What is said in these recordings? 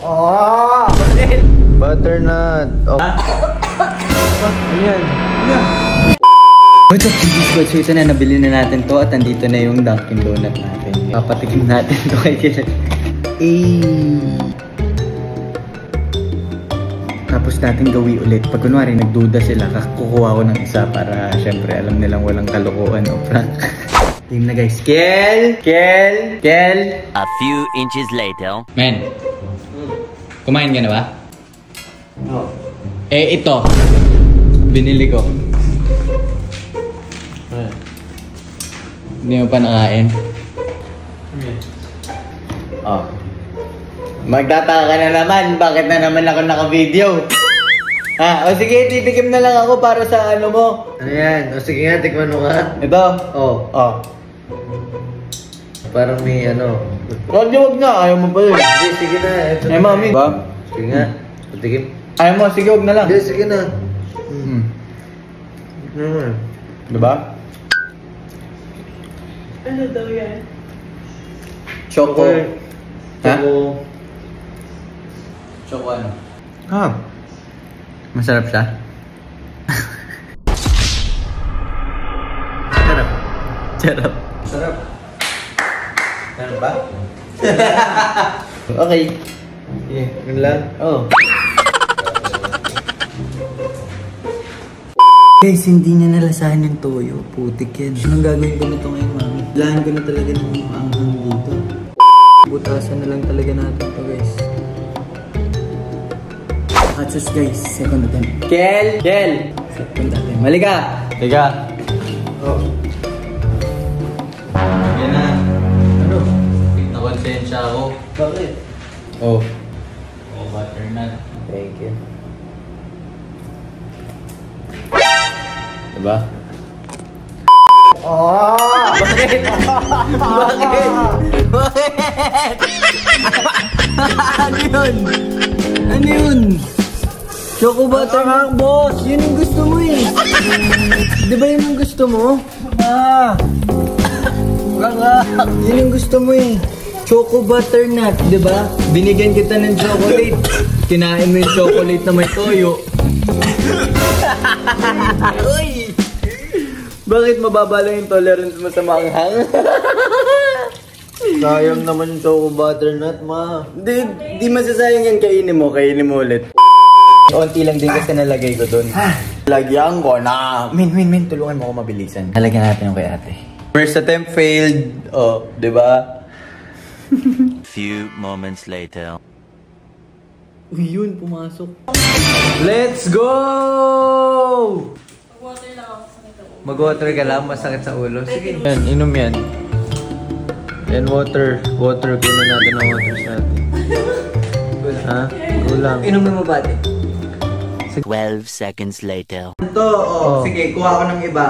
Oh! Butternut. Oh. Ano yan? What's up, guys? So ito na, nabili na natin to at nandito na yung Dunkin Donut natin. Papatikim natin to kay Kilat. Tapos natin gawi ulit. Pag kunwari nagduda sila, kukuha ko ng isa para syempre alam nilang walang kalokohan o prank. Tingnan na guys. Kel! A few inches later. Men, kumain ka na ba? Oh. Eh, ito. Binili ko. Hindi mo pa nakain. Oh. Magtataka ka na naman. Bakit na naman ako naka-video? Ha? O sige, titikim na lang ako para sa ano mo. Ano yan? O sige nga, tikman mo nga. Ito? Oh. Oh. Parang may ano. Wag na. Ayaw mo pa yun. Hindi, sige na. Ito Eh, mami. Ba? Sige nga. Patikim. Ayaw mo, sige, wag na lang. Hindi, sige na. Diba? Ano daw yan? Choco. Ha? Choco ano? Ah. Masarap siya? Sarap. Ano ba? Okay. Yun lang? Oh. Guys, hindi niya nalasahan yung toyo. Putik yan. Anong gagawin ko nito ngayon, mami? Lahan ko na talaga ng anghang dito. Butasan na lang talaga natin to, guys. Hot sauce, guys. Second attempt. Kel! Second attempt. Malika! Liga! Oh. Yan na. Ano? Nakonsensya ako. Bakit? Oh. Oh, butternut. Thank you. Diba? Oh! Bakit? Ano yun? Ano yun? Choco butternut, boss! Yun yung gusto mo eh! Di ba yun yung gusto mo? Yun yung gusto mo eh! Choco butternut, di ba? Binigyan kita ng chocolate. Kinain mo yung chocolate na may toyo. Uy! Bakit mababa lang yung tolerance mo sa manghang? Sayang naman yung choco butternut, ma. Di masasayang yan, kainin mo ulit. Onti lang din kasi nalagay ko dun. Lagyan ko na. Min, tulungan mo ako mabilisan. Nalagyan natin yung kay ate. First attempt failed. Oh, di ba? Few moments later. Uy, yun, pumasok. Let's go! Mag-water lang ako sa nito. Mag-water ka lang, masakit sa ulo. Sige. Yan, inom yan. Yan, water. Water, kunin natin ang water sa atin. Ha? Kulang. Inom mo ba, ate? 12 seconds later. Ito, Oh. sige, kuha ko ng iba,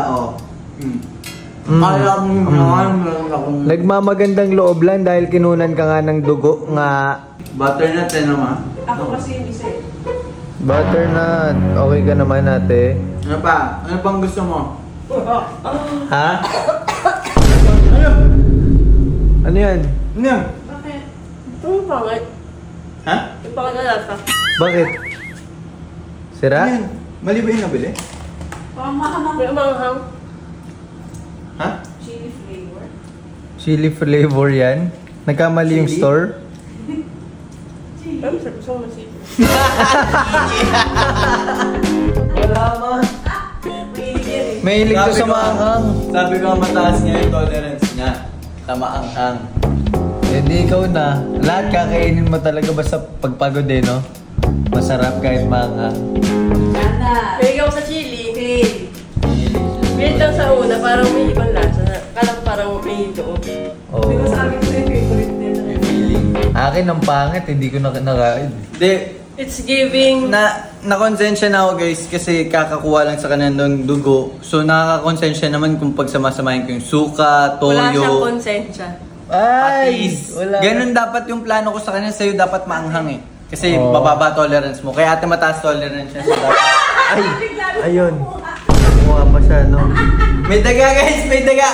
Kaya mo naman, meron akong Nagmamagandang loob lang dahil kinunan ka nga ng dugo nga. butternut naman. Ako kasi yung isa eh. Butternut. Okay ka naman, ate. Ano pa? Ano pang gusto mo? Ha? Ano yan? Ano yan? Bakit? Ito yung pangit. Ha? Yung pangit na lasa. Bakit? Sira? Ano yan? Mali ba yung nabili? Parang mahamang. May umanghang. Ha? Chili flavor. Chili flavor yan? Nagkamali yung Chili? store? Chili. Ay, masarap. Gusto ko masip. Wala ma. Mahilig to sa maanghang. Sabi ko mataas nga yung tolerance niya. Sa maanghang. Eh di ikaw na. Lahat kakainin mo talaga basta pagpagod eh, no? Masarap kahit maanghang. Sana. May ikaw sa chili. Okay. Wait lang sa una, parang may ibang lasa na. Kalang parang may loob. Oo. Pero sa akin ko yung favorite din. May feeling. Akin ang pangit, hindi ko nakain. Hindi. It's giving... Nakonsensya na ako guys kasi kakakuha lang sa kanan ng dugo. So nakakakonsensya naman kung pagsamasamahin ko yung suka, toyo. Wala siyang konsensya. Ay! Patis. Wala. Ganun dapat yung plano ko sa kanya. Sa'yo dapat maanghang eh. Kasi Oo. bababa tolerance mo. Kaya ate mataas tolerance niya. So dapat... Ay! Ayun. Kumuha pa siya, no? May daga guys! May daga!